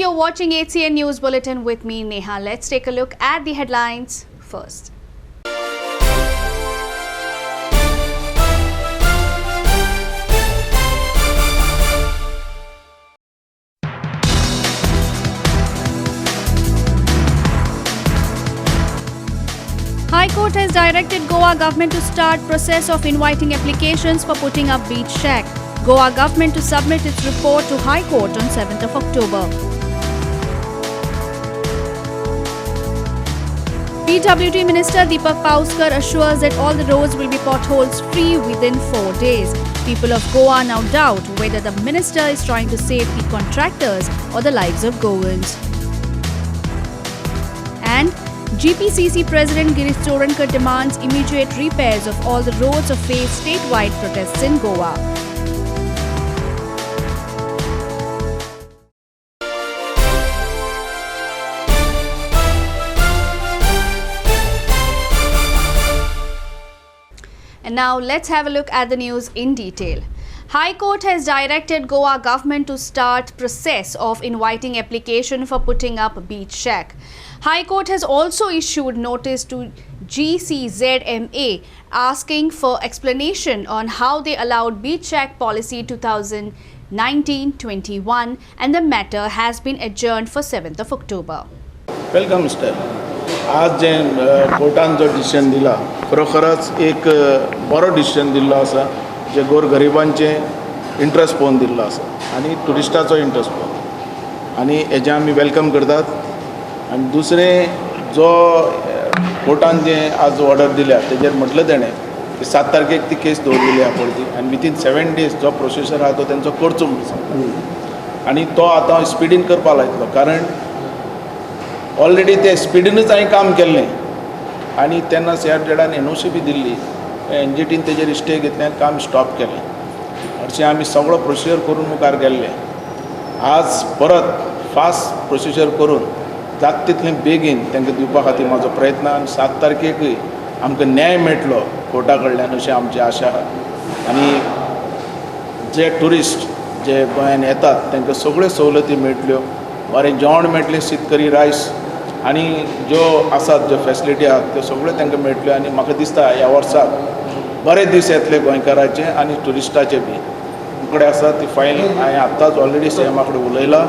you're watching HCN News Bulletin with me, Neha. Let's take a look at the headlines first. High Court has directed Goa government to start process of inviting applications for putting up beach shack. Goa government to submit its report to High Court on 7th of October. PWD Minister Deepak Pauskar assures that all the roads will be potholes free within 4 days. People of Goa now doubt whether the minister is trying to save the contractors or the lives of Goans. And GPCC President Girish Chorankar demands immediate repairs of all the roads of face statewide protests in Goa. And now let's have a look at the news in detail. High Court has directed Goa government to start process of inviting application for putting up beach shack. High Court has also issued notice to GCZMA asking for explanation on how they allowed beach shack policy 2019-21 and the matter has been adjourned for 7th of October. Welcome, Mr. आज जे कोर्टान जो decision दिला खरोखरच एक बरो decision दिल्लो आसा जे गोरगरिबांचे interest पळोवन दिल्लो आसा आनी ट्युरिस्टाचो इंट्रस्ट पळोवन आनी हेजें आमी वेलकम करतात. आनी दुसरें जो कोर्टान जे आज ऑर्डर दिल्या तेजेर म्हटलं तेणें की 7 तारखेक ती केस दवरलेली आहा पळय ती आनी विथीन 7 days जो प्रोसिजर आहा तो तेंचो करचो म्हणून सांगता आनी तो आतां स्पिडीन करपा लायतलो कारण ऑलरेडी ते स्पिडीनूच हांवें काम केल्लें आनी तेन्ना CRZAन NOC बी दिल्ली NGTन तेजेर स्टे घेतलें आनी काम स्टॉप केलें. हरशीं आमी सगळो प्रोसिजर करून मुखार गेल्ले. आज परत फास्ट प्रोसिजर करून जाता तितलें बेगीन तांकां दिवपा खातीर म्हाजो प्रयत्न आनी 7 तारखेकूय आमकां न्याय मेळटलो कोर्टा कडल्यान अशी आमची आशा आहा. आनी जे ट्युरिस्ट जे गोंयान येतात तांकां सगळ्यो सवलती मेळटल्यो, बरें जेवण मेळटलें, शेतकरी रायस आनी ज्यो आसात ज्यो फॅसिलिटी आहात त्यो सगळ्यो तांकां मेळटल्यो आनी म्हाका दिसता ह्या वर्साक बरे दीस येतले गोंयकाराचे आनी ट्युरिस्टाचे बी. कडेन आसा ती फायल हांवें आत्ताच ऑलरेडी CMा कडेन उलयलां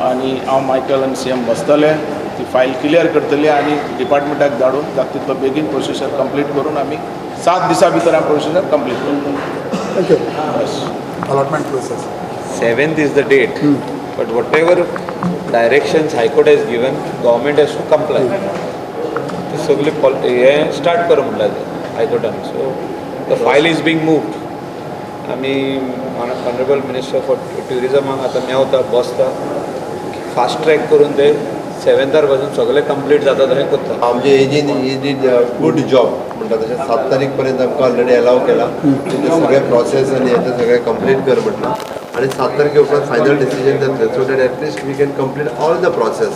आनी हांव मायकल आनी CM बसतले ती फायल क्लियर करतली आनी डिपार्टमेंटाक धाडून जाता तितलो बेगीन प्रोसिजर कंप्लीट करून आमी 7 दिसां भितर हांव प्रोसिजर कंप्लीट करतलो. Thank you. Yes. Allotment process. 7th is the date, but whatever directions High Court has given, government has to comply. ते सगळे हे स्टार्ट कर म्हणलें High Courtan. So the file is being moved. आमी honourable minister for ट्युरिजमाक आतां मेवता बसता fast track करून ते 7th पासून सगळें कंप्लीट जाता तशें करता. आमचे एजीन डीड गूड जॉब म्हणटा तशें 7 तारीख पर्यंत आमकां ऑलरेडी अलाव केला ते सगळे प्रोसेस आनी हें सगळें कंप्लीट कर म्हटलां आनी 7 तारखे उपरांत फायनल डिसिजन जातलें so that at least we can complete all the process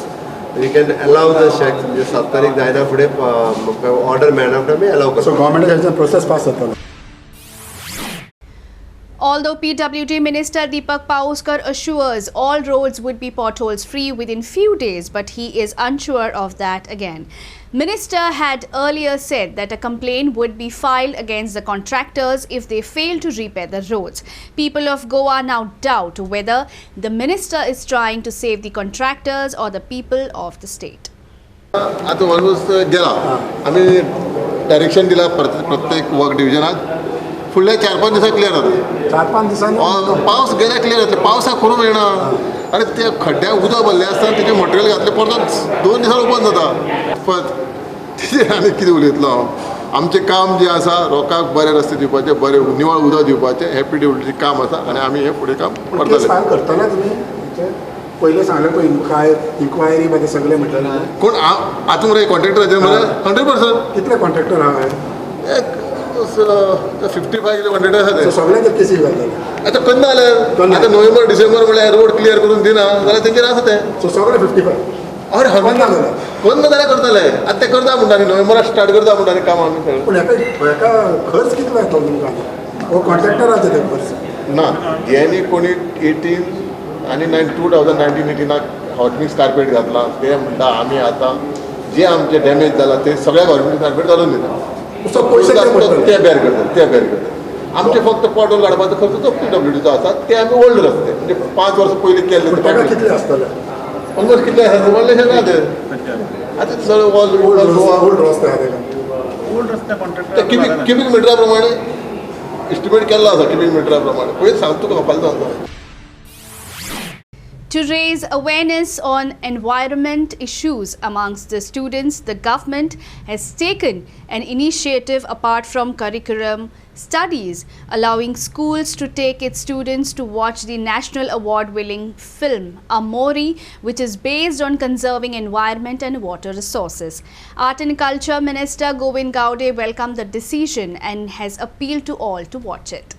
we can allow the shake म्हणजे 7 तारीख जायना फुडें ऑर्डर मेळना फुडें आमी अलाव करता. So government process pass जातलो. Although PWD Minister Deepak Pauskar assures all roads would be potholes free within few days, but he is unsure of that again. Minister had earlier said that a complaint would be filed against the contractors if they fail to repair the roads. People of Goa now doubt whether the minister is trying to save the contractors or the people of the state. आता almost गेला आम्ही direction दिला प्रत्येक work डिव्हिजनात फुडल्या 4-5 दिसांक clear जाता. 4-5 दिसांनी पावस गेल्यार क्लियर जातले. पावसाक करूंक मेळना आनी त्या खड्ड्याक उदक भरलें आसता तेजें मटेरियल घातलें परत 2 दिसान ओपन जाता. पण तेजेर आनी कितें उलयतलो हांव. आमचें काम जें आसा लोकांक बरे रस्ते दिवपाचें, बरें निवळ उदक दिवपाचें हें PWDचें काम आसा आनी आमी हें फुडें काम करतले. फायल करतले तुमी पयलीं सांगलें पळय इन्क्वायरी बी सगळें म्हटलें कोण आतां मरे कॉन्ट्रॅक्टराचेर मरे 100%. कितले कॉन्ट्रॅक्टर आहा? 55 किलो कॉन्ट्रॅक्टर आसा ते सगळ्यांचे केसीस घातले. आतां करना जाल्यार आतां नोव्हेंबर डिसेंबर म्हळ्यार रोड क्लियर करून दिना जाल्यार तेंचेर आसा ते. सो सगळे 55 अरे करना जाल्यार करतले. आतां ते करता म्हणटाली नोव्हेंबराक स्टार्ट करता म्हणटाली काम आमी. पूण हेका खर्च कितलो येतलो तुमकां? हो कॉन्ट्रॅक्टराचे ते खर्च ना. जेनी कोणी 18 आणि 2019-18 हॉटमिक्स कार्पेट घातला ते म्हणटा आमी आतां जे आमचे डॅमेज जाला ते सगळ्या हॉटमिक्स कार्पेट घालून दिता सो पयशे ते बेर करतात आमचे फक्त पॉटोल काडपाचो खर्च तो PWDचो आसा ते आमी ओल्ड रस्ते म्हणजे 5 वर्सां पयलीं केल्ले ताका कितले आसतले ऑलमोस्ट कितले आसा व्हडलेशे ना ते आतां सगळे ओल्ड रस्ते आहा ते क्युबिक मिटरा प्रमाणे एस्टिमेट केल्लो आसा क्युबिक मिटरा प्रमाणे पळय सांगता तुका फाल्यां सांगता. To raise awareness on environment issues amongst the students, the government has taken an initiative apart from curriculum studies, allowing schools to take its students to watch the national award-winning film Amori, which is based on conserving environment and water resources. Art and Culture Minister Govind Gaude welcomed the decision and has appealed to all to watch it.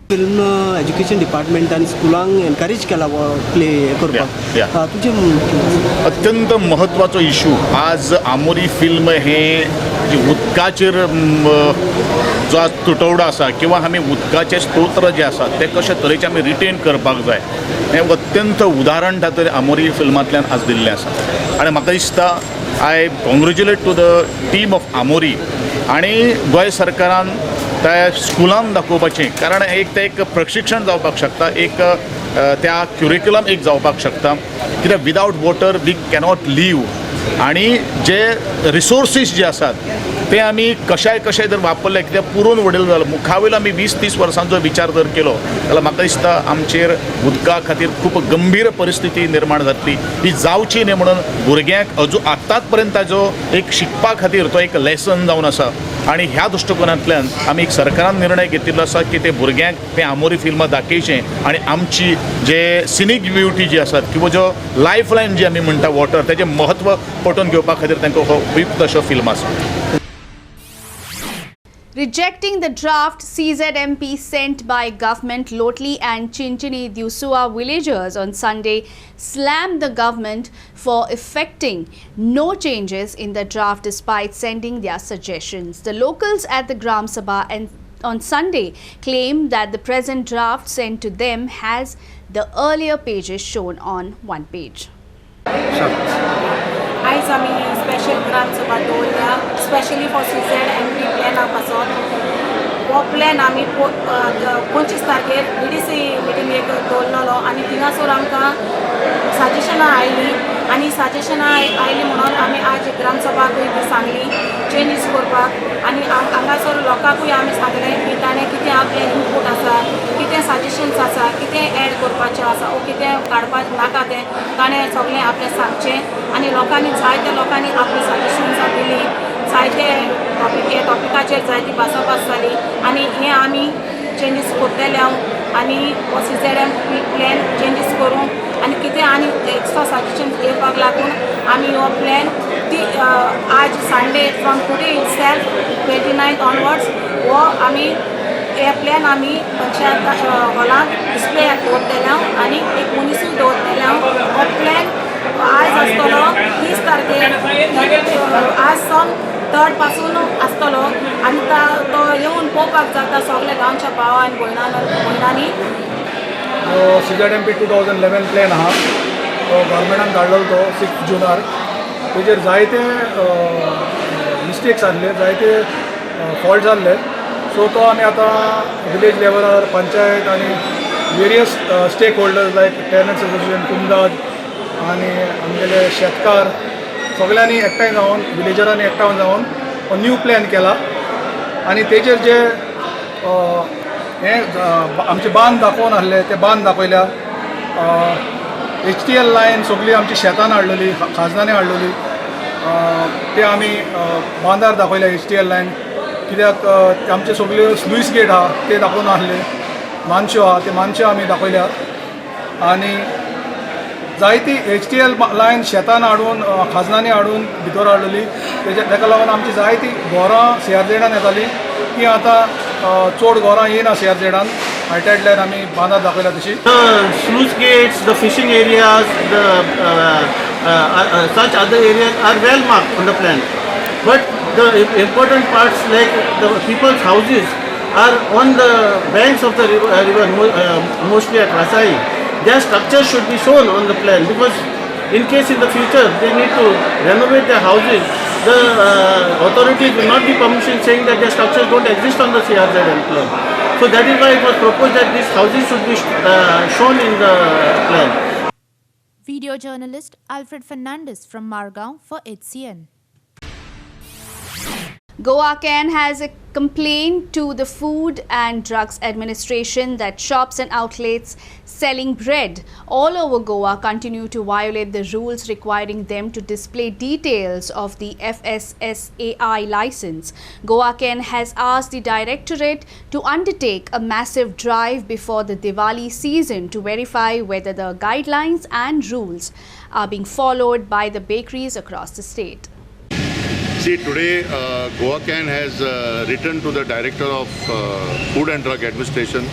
Film education डिपार्टमेंटान स्कुलांक encourage केला play करपाक तुझे अत्यंत महत्वाचो issue आज आमोरी film हे जे उदकाचेर जो आज तुटवडो आसा किंवा आमी उदकाचे स्तोत्र जे आसा ते कशे तरेचे आमी रिटेन करपाक जाय हें अत्यंत उदाहरण तातूंत आमोरी फिल्मांतल्यान आज दिल्लें आसा आनी म्हाका दिसता I congratulate to the team of आमोरी आनी गोंय सरकारान त्या स्कुलान दाखोवपाचें कारण एक प्रशिक्षण जावपाक शकता एक त्या क्युरिक्युलम एक जावपाक शकता कित्याक without water we cannot leave आनी जे रिसोर्सीस जे आसात ते आमी कशाय जर वापरले कित्याक पुरून उडयलो जाल्यार मुखावेलो आमी 20-30 वर्सांचो विचार जर केलो जाल्यार म्हाका दिसता आमचेर उदका खातीर खूब गंभीर परिस्थिती निर्माण जातली ही जावची न्ही म्हणून भुरग्यांक अजून आतांच पर्यंत ताजो एक शिकपा खातीर तो एक लेसन जावन आसा आनी ह्या दृश्टिकोनांतल्यान आमी एक सरकारान निर्णय घेतिल्लो आसा की ते भुरग्यांक ते आमोरी फिल्मां दाखयचें आनी आमची जे सिनीक ब्युटी जी आसात किंवा जो लायफ लायन जी आमी म्हणटा वॉटर तेजें महत्व पटोवन घेवपा खातीर तांकां हो उपयुक्त असो फिल्म आसा. Rejecting the draft CZMP sent by government, Lotli and Chinchini Dusua villagers on Sunday slammed the government for effecting no changes in the draft despite sending their suggestions. The locals at the Gram Sabha and on Sunday claimed that the present draft sent to them has the earlier pages shown on one page. आयज आमी special ग्राम सभा दवरल्या specially for CZMP प्लॅना पासून हो plan आमी 25 तारखेर BDC मिटिंगेक दवरलेलो आनी थिंगासोर आमकां सजेशनां आयलीं आनी सजेशनां आयलीं म्हणून आमी आज ग्राम सभाकूय बी सांगली चेंजीस करपाक आनी हांगासर लोकांकूय आमी सांगलें की ताणें कितें आपलें इनपूट आसा कितें सजेशन्स आसा कितें एड करपाचें आसा वो कितें काडपाक नाका तें ताणें सगळें आपलें सांगचें आनी लोकांनी जायत्या लोकांनी आपली सजेशन्सां दिलीं जायते टॉपिकाचेर जायती भासाभास जाली आनी हें आमी चेंजीस करतले हांव आनी हो CZMP प्लॅन चेंजीस करूं आनी कितें आनी एक्स्ट्रा सजेशन्स येवपाक लागून आमी हो प्लॅन आज Sunday from today itself 29th onwards हो आमी हे प्लॅन आमी पंचायत हॉलांत डिस्प्ले दवरतले आनी एक मनीसूय दवरतले हो प्लॅन आज आसतलो 30 तारखेर आज सावन 3rd पासून आसतलो आनी तो येवन पळोवपाक जाता सगळे गांवच्या भावा आनी भयणांनी. CZMP 2011 प्लॅन आहा तो गव्हर्मेंटान काडलेलो तो 6 जुनार तेजेर जायते मिस्टेक्स आसले जायते फॉल्ट जाल्ले सो तो आमी आतां विलेज लेवलार पंचायत आनी वेरियस स्टेक होल्डर्स लायक टेनंट्स एसोसिएशन कुमदाद आनी आमगेले शेतकार सगळ्यांनी एकठांय जावन विलेजरांनी एकठांय जावन न्यू प्लॅन केला आनी तेजेर जे हे आमचे बांद दाखोवन आसले ते बांद दाखयल्या HTL लायन सगळी आमची शेतान हाडलेली खाजनांनी हाडलेली ते आमी बांदार दाखयल्या HTL लायन कित्याक आमचे सगळ्यो स्लुईस गेट आहा ते दाखोवन आसले मानश्यो आहा ते मानश्यो आमी दाखयल्या आनी जायती HTL लायन शेतान हाडून खाजनांनी हाडून भितर हाडलेली तेका लागून आमची जायती घरां CRZान येताली ती आतां चड घरां येना CRZान हायटायड लायन आमी बांदार दाखयल्या तशी. sluice gates, the fishing areas, such other areas are well marked on the plan. But the important parts like the people's houses are on the banks of the river mostly at Rasai. Their structure should be shown on the plan because in case in the future they need to renovate their houses, the authorities will not give permission saying that their structures don't exist on the CRZM plan. So that is why it was proposed that these houses should be shown in the plan. Video journalist Alfred Fernandez from Margao for HCN. Goa CAN has a complaint to the Food and Drugs Administration that shops and outlets selling bread all over Goa continue to violate the rules requiring them to display details of the FSSAI license. Goa CAN has asked the Directorate to undertake a massive drive before the Diwali season to verify whether the guidelines and rules are being followed by the bakeries across the state. See, today Goa CAN has written to the Director of Food and Drug Administration,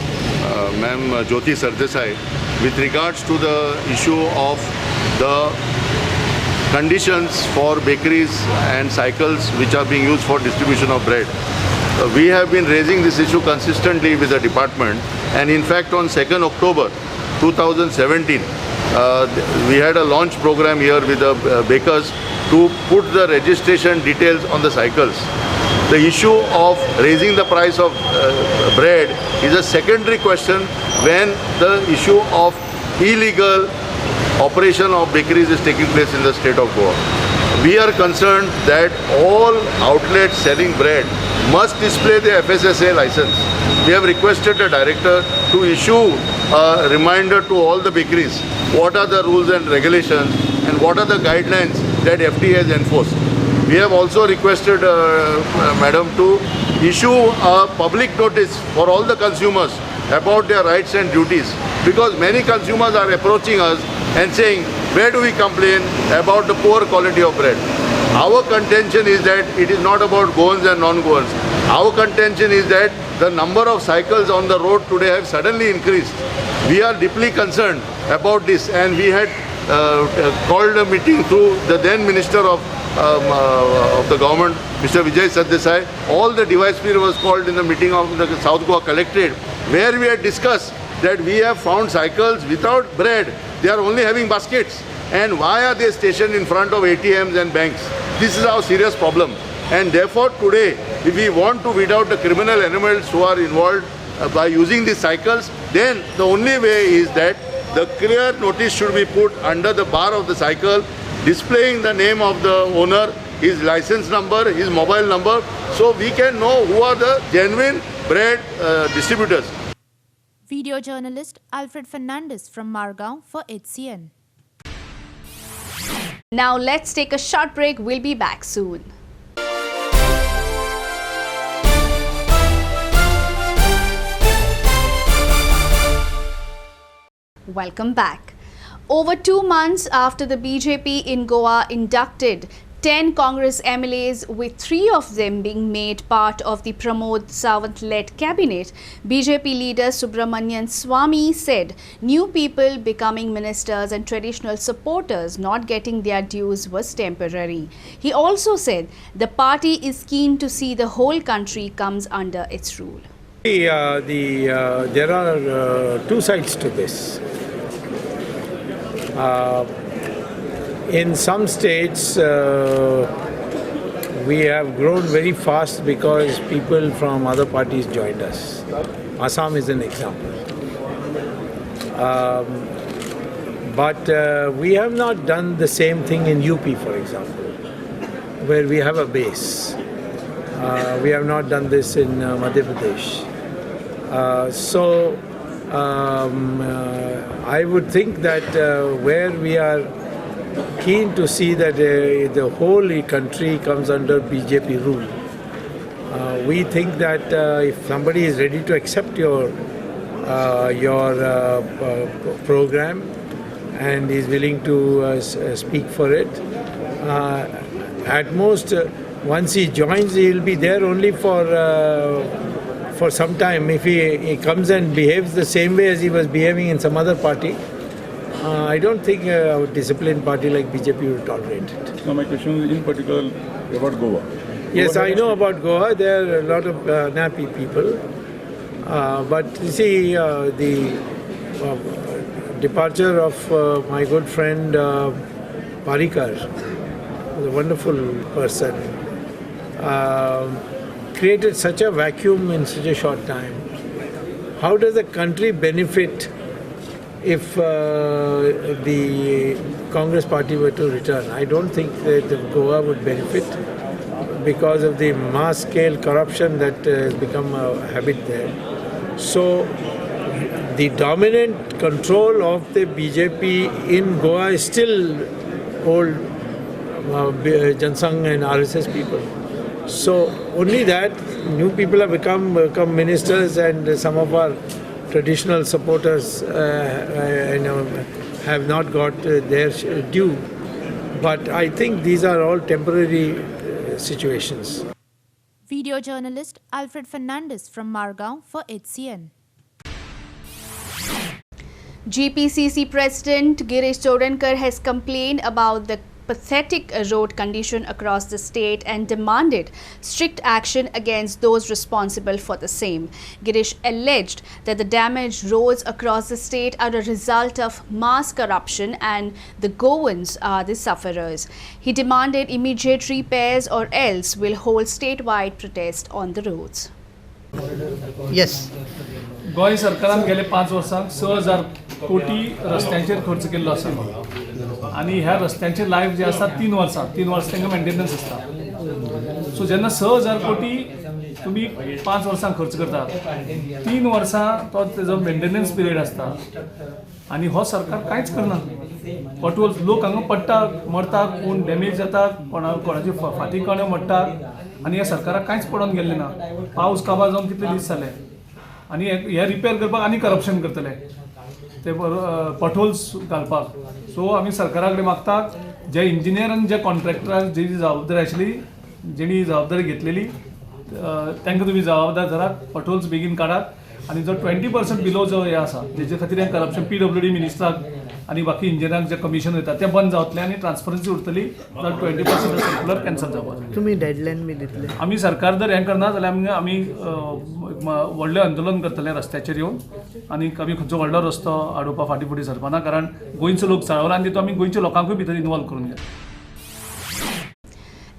Ma'am Jyoti Sardesai, with regards to the issue of the conditions for bakeries and cycles which are being used for distribution of bread. We have been raising this issue consistently with the department, and in fact on 2nd October 2017, we had a launch program here with the bakers to put the registration details on the cycles. The issue of raising the price of bread is a secondary question when the issue of illegal operation of bakeries is taking place in the state of Goa. We are concerned that all outlets selling bread must display the FSSAI license. We have requested the director to issue a reminder to all the bakeries what are the rules and regulations and what are the guidelines that FD has enforced. We have also requested Madam to issue a public notice for all the consumers about their rights and duties, because many consumers are approaching us and saying, where do we complain about the poor quality of bread? Our contention is that it is not about Goans and non-Goans. Our contention is that the number of cycles on the road today have suddenly increased. We are deeply concerned about this, and we had called a meeting through the then Minister of the government, Mr. Vijay Sardesai. All the device period was called in the meeting of the South Goa Collectorate, where we had discussed that we have found cycles without bread. They are only having baskets. And why are they stationed in front of ATMs and banks? This is our serious problem. And therefore today, if we want to weed out the criminal elements who are involved by using these cycles, then the only way is that the clear notice should be put under the bar of the cycle, displaying the name of the owner, his license number, his mobile number, so we can know who are the genuine bread distributors. Video journalist Alfred Fernandez from Margao for HCN. Now let's take a short break. We'll be back soon. Welcome back. Over 2 months after the BJP in Goa inducted 10 Congress MLAs, with 3 of them being made part of the Pramod Sawant-led cabinet, BJP leader Subramanian Swamy said new people becoming ministers and traditional supporters not getting their dues was temporary. He also said the party is keen to see the whole country comes under its rule. There are 2 sides to this. In some states, we have grown very fast because people from other parties joined us. Assam is an example. But we have not done the same thing in UP, for example, where we have a base. We have not done this in Madhya Pradesh. I would think that where we are keen to see that the whole country comes under BJP rule, we think that if somebody is ready to accept your program and is willing to speak for it, at most once he joins, he will be there only for some time. If he comes and behaves the same way as he was behaving in some other party, I don't think a disciplined party like BJP will tolerate it. Now my question is in particular about Goa. Yes, I know about Goa. There are a lot of nappy people. But you see, the departure of my good friend Parikar, was a wonderful person, created such a vacuum in such a short time. How does the country benefit if the Congress party were to return? I don't think that Goa would benefit because of the mass-scale corruption that has become a habit there. So the dominant control of the BJP in Goa is still old Jansangh and RSS people. So only that, new people have become ministers, and some of our traditional supporters have not got their due. But I think these are all temporary situations. Video journalist Alfred Fernandez from Margao for HCN. GPCC President Girish Chodankar has complained about the pathetic road condition across the state and demanded strict action against those responsible for the same. Girish alleged that the damaged roads across the state are a result of mass corruption and the Goans are the sufferers. He demanded immediate repairs or else will hold statewide protest on the roads. Yes. Goa सरकारान गेले 5 वर्सांक 6,000 कोटी रस्त्यांचेर खर्च केल्लो आसा आनी ह्या रस्त्यांचे लायफ जे आसा 3 वर्सां तांकां मेंटेनन्स आसता. सो जेन्ना 6,000 कोटी तुमी 5 वर्सांक खर्च करतात, 3 वर्सां तो तेजो मेंटेनन्स पिरियड आसता आनी हो सरकार कांयच करना. पॉटहोल्स लोक हांगा पडटा, मरता, कोण डॅमेज जाता, कोणाची फाटी कणे मोडटा आनी ह्या सरकाराक कांयच पडोवन गेल्लें ना. पावस काबार जावन कितले दीस जाले आनी हे रिपेर करपाक आनी करप्शन करतले ते पॉटहोल्स घालपाक. सो आमी सरकारा कडेन मागतात, जे इंजिनियर आनी जे कॉन्ट्रॅक्टराक जी जबाबदारी आशिल्ली, जेणी जबाबदारी घेतलेली, तांकां तुमी जबाबदार धरात, पॉटहोल्स बेगीन काडात आनी जो 20% बिलो जो हे आसा जेचे खातीर हें करप्शन PWD मिनिस्टराक आनी बाकी इंजिनियरांक जे कमिशन वयता तें बंद जावतलें आनी ट्रान्सपरन्सी उरतली, जाल्यार 20% सर्क्युलर कॅन्सल जावपाक. तुमी डेडलायन बी दितले? आमी सरकार जर हें करना जाल्यार आमी व्हडलें आंदोलन करतले रस्त्याचेर येवन आनी आमी खंयचो व्हडलो रस्तो आडोवपा फाटीं फुडें सरपाना, कारण गोंयचो लोक चळवळा आनी तितून आमी गोंयच्या लोकांकूय भितर इन्वॉल्व करून घेता.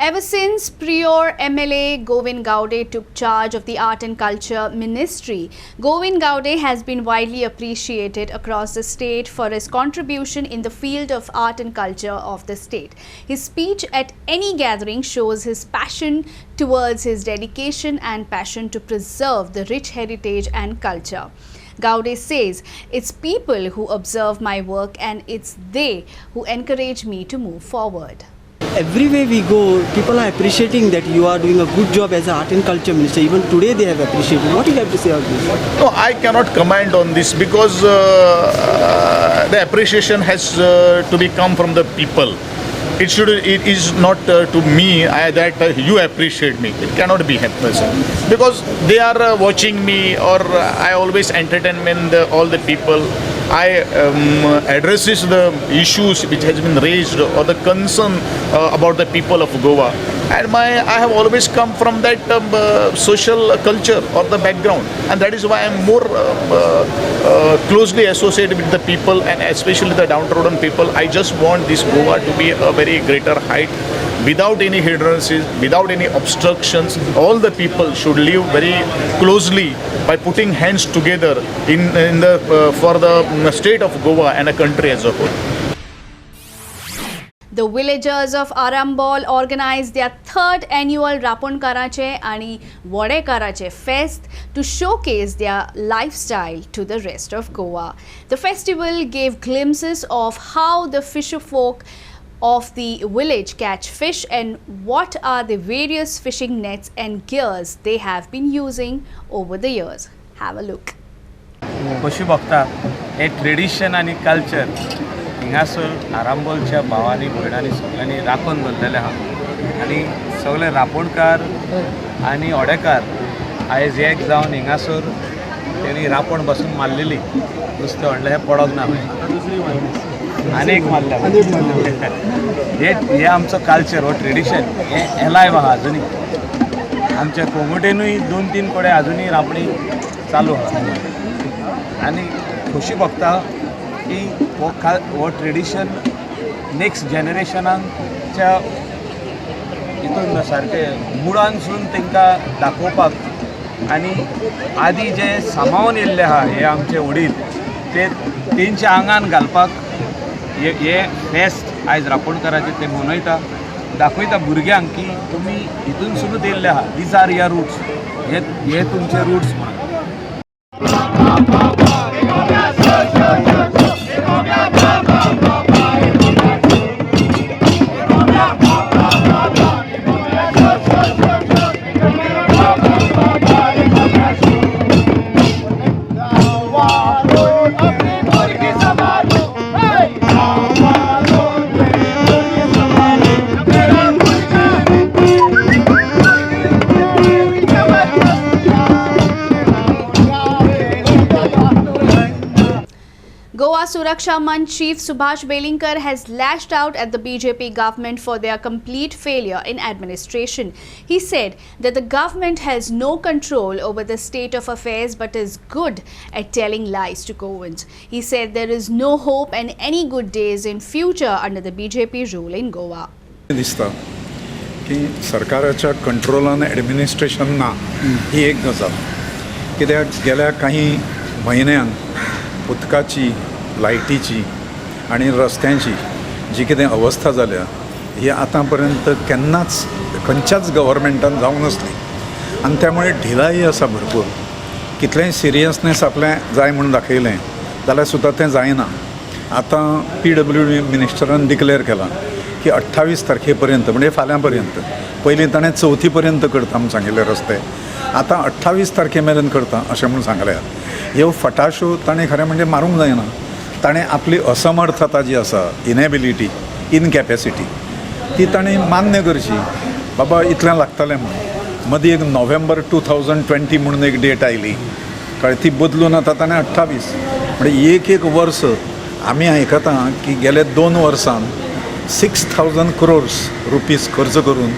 Ever since Prior MLA Govind Gowde took charge of the Art and Culture Ministry, Govind Gowde has been widely appreciated across the state for his contribution in the field of art and culture of the state. His speech at any gathering shows his passion towards his dedication and passion to preserve the rich heritage and culture. Gowde says, "It's people who observe my work and it's they who encourage me to move forward." Everywhere we go, people are appreciating that you are doing a good job as an art and culture minister. Even today they have appreciated. What do you have to say about this? No, I cannot comment on this because the appreciation has to be come from the people. It is not to me that you appreciate me. It cannot be happening because they are watching me, or I always entertain all the people. I addresses the issues which has been raised or the concern about the people of Goa, and I have always come from that social culture or the background, and that is why I am more closely associated with the people and especially the downtrodden people. I just want this Goa to be a very greater height without any hindrances, without any obstructions. All the people should live very closely by putting hands together for the state of Goa and a country as a whole. The villagers of Arambol organized their 3rd annual Raponkarache and Vodekarache fest to showcase their lifestyle to the rest of Goa. The festival gave glimpses of how the fisherfolk of the village catch fish and what are the various fishing nets and gears they have been using over the years. Have a look. कशी बघतात हे tradition आणि culture हिंगासर आरांबोलच्या भावांनी भयणांनी सगळ्यांनी राखून दवरलेले आहा आनी सगळे रापणकार आनी ओडेकार आयज एक जावन हिंगासर तेणी रापण बसून मारलेली नुस्तें व्हडलें हें पडोंक ना अनेक मारल्या हे आमचो कल्चर हो ट्रेडिशन हे एलायव आहा अजुनी आमच्या कोंगुटेनूय 2-3 कडेन अजुनी रापणी चालू आहा आनी खोशी बघता की हो ट्रेडिशन नेक्स्ट जनरेशनाच्या हितून सारके मुळांसून तांकां दाखोवपाक आनी आदी जे सांबाळून येयल्ले आहा हे आमचे वडील ते तेंच्या आंगान घालपाक हे फेस्त आयज रापणकाराचे ते मनयता दाखयता भुरग्यांक की तुमी हितूनसुनूच येयल्ले आहा दीज आर युअर रुट्स हे तुमचे रुट्स म्हणून. Goa Suraksha Manch Chief Subhash Belinkar has lashed out at the BJP government for their complete failure in administration. He said that the government has no control over the state of affairs but is good at telling lies to Goans. He said there is no hope and any good days in future under the BJP rule in Goa. दिसता की सरकाराच्या कंट्रोलान administration ना ही एक गजाल कित्याक गेल्या काही म्हयन्यांत उदकाची लायटीची आणि रस्त्यांची जी कितें अवस्था जाल्या ही आतां पर्यंत केन्नाच खंयच्याच गव्हर्मेंटान जावंक नसली आनी त्यामुळे ढिलाई आसा भरपूर कितलेंय सिरियसनेस आपलें जाय म्हणून दाखयलें जाल्यार सुद्दां तें जायना. आतां PWD मिनिस्टरान डिक्लेअर केलां की 28 तारखेपर्यंत म्हणजे फाल्यां पर्यंत पयलीं ताणें 4 पर्यंत करता म्हणून सांगिल्ले रस्ते आतां 28 तारखे मेरेन करता अशें म्हणून सांगल्यात. ह्यो फटाश्यो ताणें खरें म्हणजे मारूंक जायना. ताणें आपली असमर्थता जी आसा इनेबिलिटी इनकॅपेसिटी ती ताणें मान्य करची बाबा इतलें लागतलें म्हणून. मदीं एक नोव्हेंबर 2020 म्हणून एक डेट आयली कळ्ळें ती बदलून आतां ताणें 28 म्हणजे एक वर्स आमी आयकता की गेले 2 वर्सान 6,000 crores रुपीज खर्च करून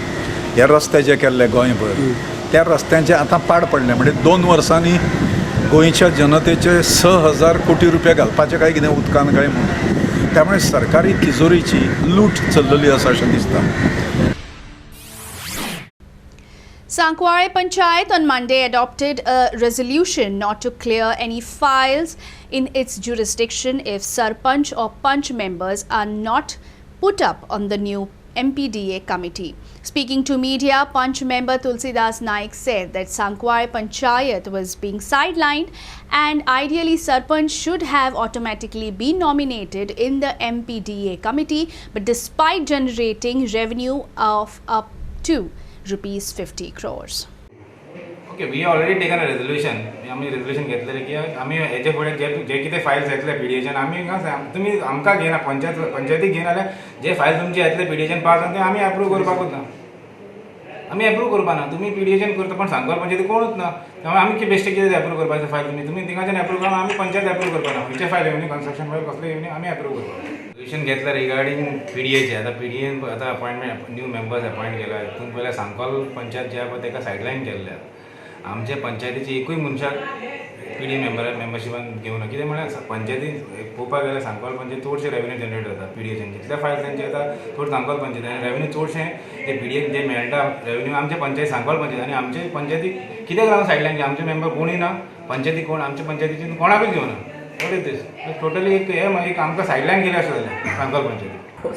हे रस्ते जे केल्ले गोंयभर त्या रस्त्यांचे आतां पाड पडले म्हणजे 2 वर्सांनी गोंयच्या जनतेचे 6,000 कोटी रुपया घालपाचें काय कितें उदकान काय म्हणून. त्यामुळे सरकारी तिजोरीची लूट चल्लेली आसा अशें दिसता. Sankware Panchayat on Monday adopted a resolution not to clear any files in its jurisdiction if Sarpanch or Panch members are not put up on the new MPDA committee. Speaking to media, Panch member Tulsidas Naik said that Sankware Panchayat was being sidelined and ideally Sarpanch should have automatically been nominated in the MPDA committee, but despite generating revenue of up to rupees 50 crores. Okay, we already taken a resolution. आम्ही resolution घेतलेले की आम्ही हेचे फुडें जे कितें Fayol's येतले PDAच्यान आमी तुमी आमकां घेयना पंचायतीक घेयना जाल्यार जे फायल तुमचे येतले PDAच्यान पास जावन ते आमी एप्रूव करपाकूच ना. आमी एप्रूव करपा ना तुमी PDAच्यान करता पण सांगपाक पंचायती कोणूच ना. त्यामुळे आमी बेश्टे कितें एप्रूव करपाचें फायल तुमी थिंगाच्यान एप्रूव करा आमी पंचायत एप्रूव करपा ना. खंयचे फायल येवनी कन्स्ट्रक्शन फायल कसले येवनी आमी एप्रूव करपा. रेजोल्युशन घेतला रिगार्डींग PDAचे आता PDAन आतां अपॉइंटमेंट न्यू मेंबर्स अपॉइंट केला. हितून पयल्या सांगोल पंचायत जे आहा पळय तेका सायडलायन केल्ले. आमचे पंचायतीची एकूय मनशाक PDA मेंबरशिपान घेवना कितें म्हळ्यार पंचायतीन पळोवपाक गेल्यार सांगोल पंचायत चडशे रेवेन्यू जनरेट जाता PDAच्यान जितले फायल तांचे येता चड सांगोल पंचायत आनी रेवेन्यू चडशें ते PDAक जे मेळटा रेवेन्यू आमचे पंचायत सांगोल पंचायत आनी आमचे पंचायतीक कित्याक लागून सायडलायन आमचे मेंबर कोणूय ना पंचायतीक कोण आमचे पंचायतीच्यान कोणाकूच घेवना. वॉट इज दीस टोटली एक आमकां सायडलायन केलें अशें जालें सांगोल पंचायतीक.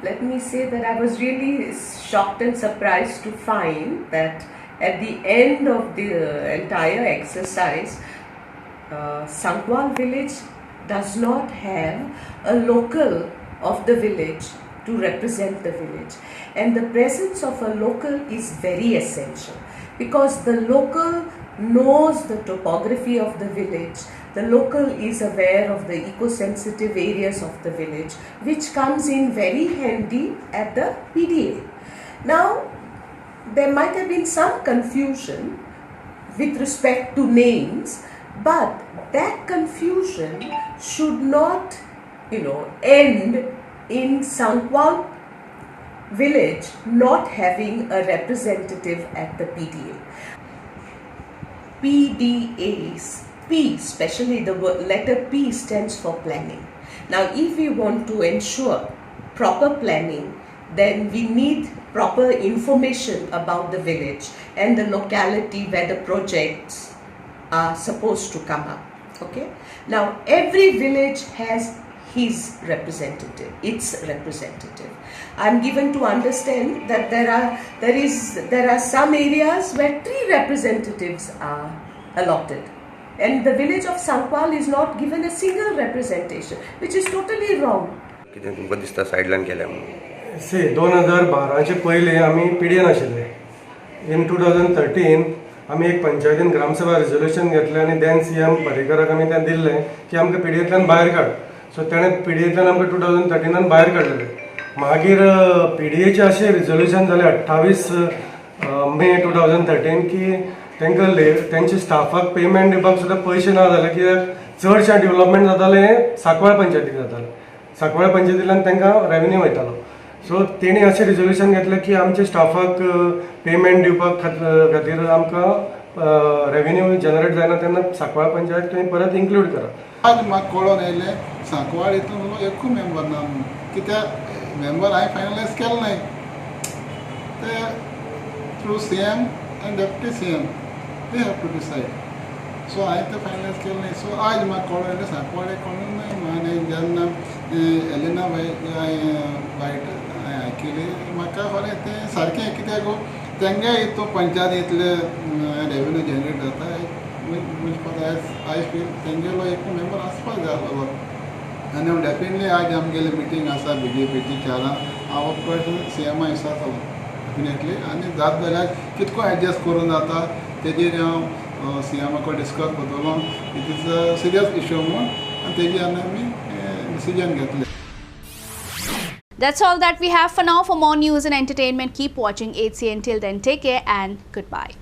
Let me say that I was really shocked and surprised to find that at the end of the entire exercise, Sankwal village does not have a local of the village to represent the village, and the presence of a local is very essential because the local knows the topography of the village. The local is aware of the eco-sensitive areas of the village, which comes in very handy at the PDA. Now, there might have been some confusion with respect to names, but that confusion should not, end in Sankwal village not having a representative at the PDA. PDAs, P, especially the letter P stands for planning. Now, if we want to ensure proper planning, then we need proper information about the village and the locality where the projects are supposed to come up. Okay. Now every village has his representative, its representative. I'm given to understand that there are some areas where 3 representatives are allotted, and the village of Sankwal is not given a single representation, which is totally wrong. कितें तुमकां दिसता सायडलायन केल्या म्हणून? से 2012चे पयलीं आमी पिडियन आशिल्ले. इन 2013 आमी एक पंचायतीन ग्रामसभा रिजोल्युशन घेतलें आनी देन CM पर्रीकराक आमी तें दिल्लें की आमकां पिडियेंतल्यान भायर काड. सो तेणें पिडियेंतल्यान आमकां 2013 भायर काडलेलें. मागीर पिडियेचें अशें रिजोल्युशन जालें 28 मे 2013 की तांकां तेंच्या स्टाफाक पेमेंट दिवपाक सुद्दां पयशे ना जाले, कित्याक चडशें डेव्हलपमेंट जातालें सांकवाळ पंचायतीक जातालें. सांकवाळ पंचायतींतल्यान तांकां रेवेन्यू वयतालो. सो तेणी अशें रिजोल्युशन घेतलें की आमच्या स्टाफाक पेमेंट दिवपाक खातीर आमकां रेवेन्यू जनरेट जायना तेन्ना सांकवाळ पंचायत तुवें परत इन्क्लूड करा. आज म्हाका कळोन आयलें सांकवाळ हितून एकूय मेंबर ना म्हणून. कित्याक मेंबर हांवें फायनलायज केलो नाय. ते through CM and deputy CM they have to decide. So हांवें तें फायनलायज केलें नाय. सो आज म्हाका कळोन आयलें सांकवाळ कळून नाय. आनी जेन्ना एलिना वायट आयकली म्हाका खरें तें सारकें, कित्याक तेंगे हितून पंचायतींतले रेवेन्यू जनरेट जाता. आय फील तेंगेलो एक मेंबर आसपाक जाय आसलो. आनी हांव डेफिनेटली आज आमगेली मिटींग आसा BJPची 4 हांव प्रश्न CM विचारतलो डेफिनेटली. आनी जाता जाल्यार कितको एडजस्ट करून जाता तेजेर हांव CM कडेन डिस्कस करतलो. It is a serious issue म्हणून आनी तेजेर आमी डिसिजन घेतलें. That's all that we have for now. For more news and entertainment, keep watching HCN. Till then, take care and goodbye.